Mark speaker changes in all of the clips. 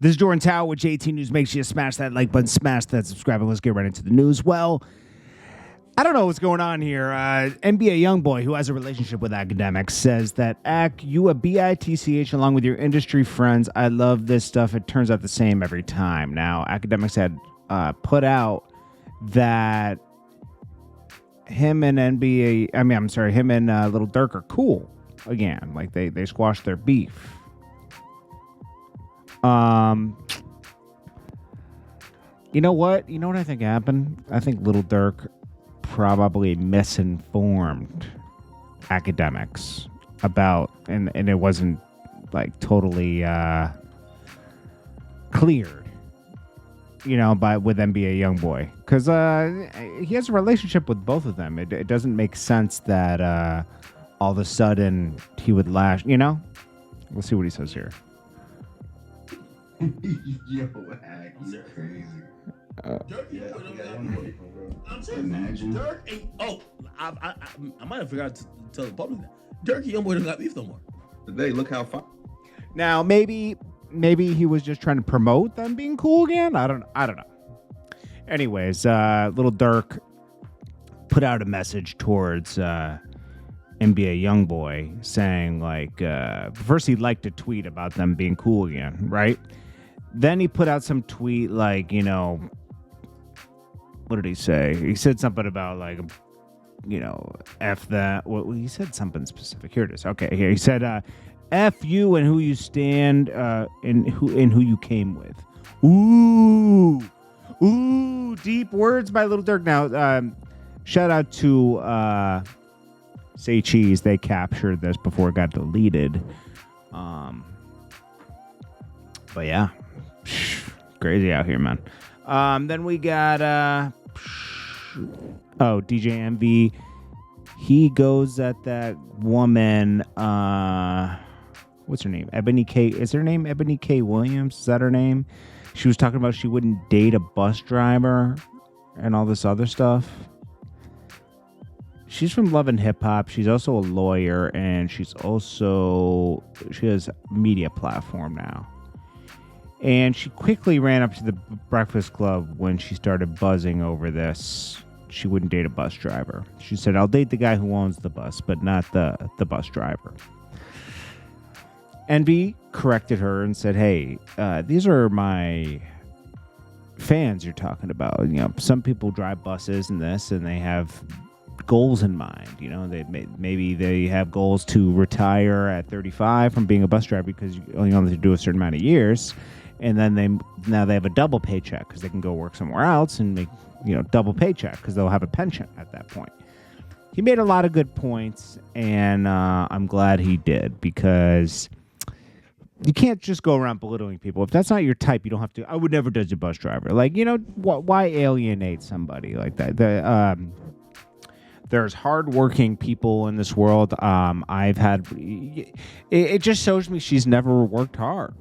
Speaker 1: This is Jordan Tower with JT News. Make sure you smash that like button, smash that subscribe, and let's get right into the news. Well, I don't know what's going on here. NBA Youngboy, who has a relationship with Akademiks, says that, you a bitch along with your industry friends. I love this stuff. It turns out the same every time. Now, Akademiks had put out that him and Lil Durk are cool again. Like they squashed their beef. You know what? You know what I think happened? I think Lil Durk probably misinformed Akademiks about, and it wasn't like totally cleared, with NBA Youngboy, because he has a relationship with both of them. It doesn't make sense that all of a sudden he would lash. We'll see what he says here.
Speaker 2: Yo, Hack, you're crazy.
Speaker 3: I'm saying, Durk ain't. I might have forgot to tell the public that Durk and Youngboy don't got beef no more.
Speaker 2: Today, look how far.
Speaker 1: Now, maybe he was just trying to promote them being cool again. I don't know. Anyways, Lil Durk put out a message towards NBA Youngboy saying, first he liked a tweet about them being cool again, right? Then he put out some tweet what did he say? He said something about F that. Well, he said something specific. Here it is. Okay, here he said, F you and who you stand, and who you came with. Ooh, deep words by Lil Durk. Now, shout out to Say Cheese. They captured this before it got deleted. But yeah, crazy out here, man. Then we got DJ MV. He goes at that woman. What's her name? Ebony K. Is her name Ebony K. Williams? Is that her name? She was talking about she wouldn't date a bus driver and all this other stuff. She's from Love and Hip Hop. She's also a lawyer, and she has a media platform now. And she quickly ran up to the Breakfast Club when she started buzzing over this. She wouldn't date a bus driver. She said, I'll date the guy who owns the bus, but not the bus driver. Envy corrected her and said, hey, these are my fans you're talking about. Some people drive buses and this, and they have goals in mind. Maybe they have goals to retire at 35 from being a bus driver because you only have to do a certain amount of years. And then they have a double paycheck because they can go work somewhere else and make, double paycheck because they'll have a pension at that point. He made a lot of good points, and I'm glad he did, because you can't just go around belittling people. If that's not your type, you don't have to. I would never judge a bus driver. Why alienate somebody like that? There's hardworking people in this world. It just shows me she's never worked hard.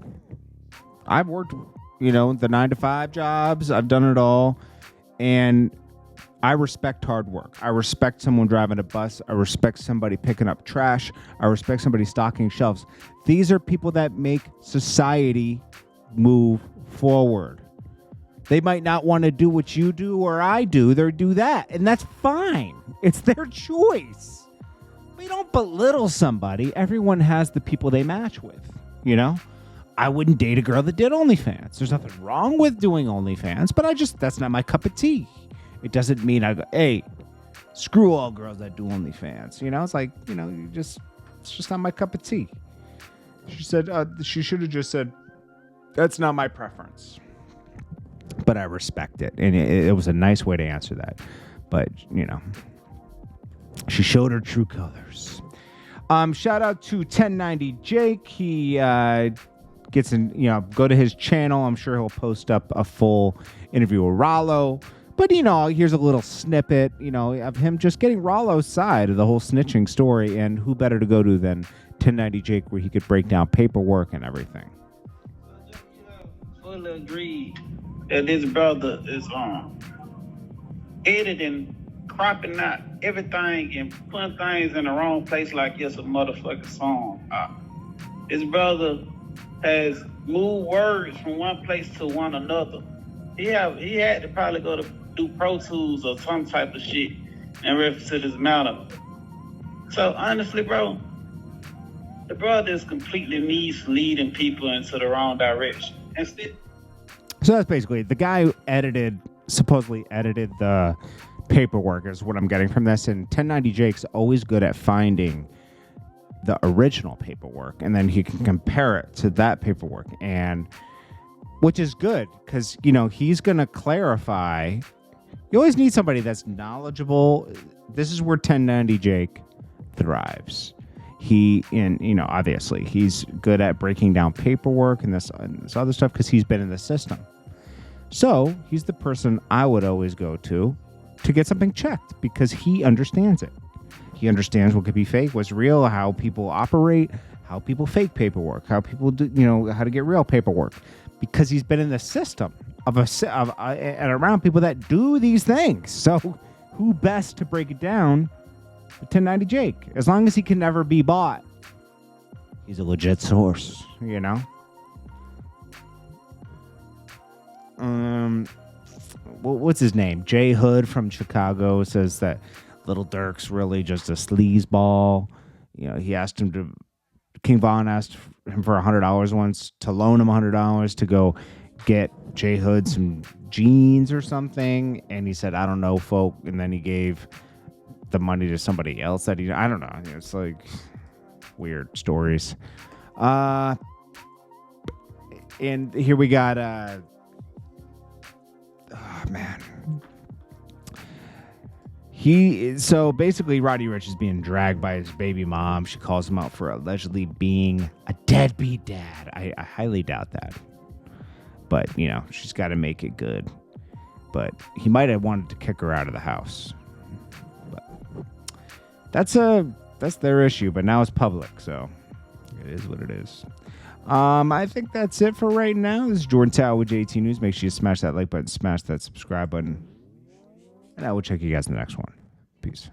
Speaker 1: I've worked, the 9-to-5 jobs. I've done it all. And I respect hard work. I respect someone driving a bus. I respect somebody picking up trash. I respect somebody stocking shelves. These are people that make society move forward. They might not want to do what you do or I do. They do that. And that's fine. It's their choice. We don't belittle somebody. Everyone has the people they match with, I wouldn't date a girl that did OnlyFans. There's nothing wrong with doing OnlyFans, but that's not my cup of tea. It doesn't mean I go, hey, screw all girls that do OnlyFans. It's like, it's just not my cup of tea. She said, she should have just said, that's not my preference. But I respect it. And it was a nice way to answer that. But, she showed her true colors. Shout out to 1090 Jake. He gets in, go to his channel. I'm sure he'll post up a full interview with Ralo. But, here's a little snippet, of him just getting Ralo's side of the whole snitching story. And who better to go to than 1090 Jake, where he could break down paperwork and everything.
Speaker 4: Fully agree that his brother is editing, cropping out everything and putting things in the wrong place like it's a motherfucking song. His brother has moved words from one place to one another. He had to probably go to do Pro Tools or some type of shit in reference to this matter. So honestly, bro, the brother is completely misleading people into the wrong direction.
Speaker 1: So that's basically the guy who supposedly edited the paperwork is what I'm getting from this. And 1090 Jake's always good at finding the original paperwork, and then he can compare it to that paperwork, and which is good because, you know, he's going to clarify. You always need somebody that's knowledgeable. This is where 1090 Jake thrives. Obviously he's good at breaking down paperwork and this other stuff because he's been in the system. So he's the person I would always go to get something checked because he understands it. He understands what could be fake, what's real, how people operate, how people fake paperwork, how people do, how to get real paperwork, because he's been in the system and around people that do these things. So who best to break it down? 1090 Jake. As long as he can never be bought, he's a legit source, What's his name? Jay Hood from Chicago says that Lil Durk's really just a sleazeball. He asked him to. King Von asked him for $100 once to loan him $100 to go get Jay Hood some jeans or something, and he said, "I don't know, folk," and then he gave the money to somebody else that I don't know. It's like weird stories. And here we got so basically Roddy Ricch is being dragged by his baby mom. She calls him out for allegedly being a deadbeat dad. I highly doubt that. But, she's got to make it good. But he might have wanted to kick her out of the house. But that's their issue, but now it's public, so it is what it is. I think that's it for right now. This is Jordan Tower with JT News. Make sure you smash that like button, smash that subscribe button, and I will check you guys in the next one. Peace.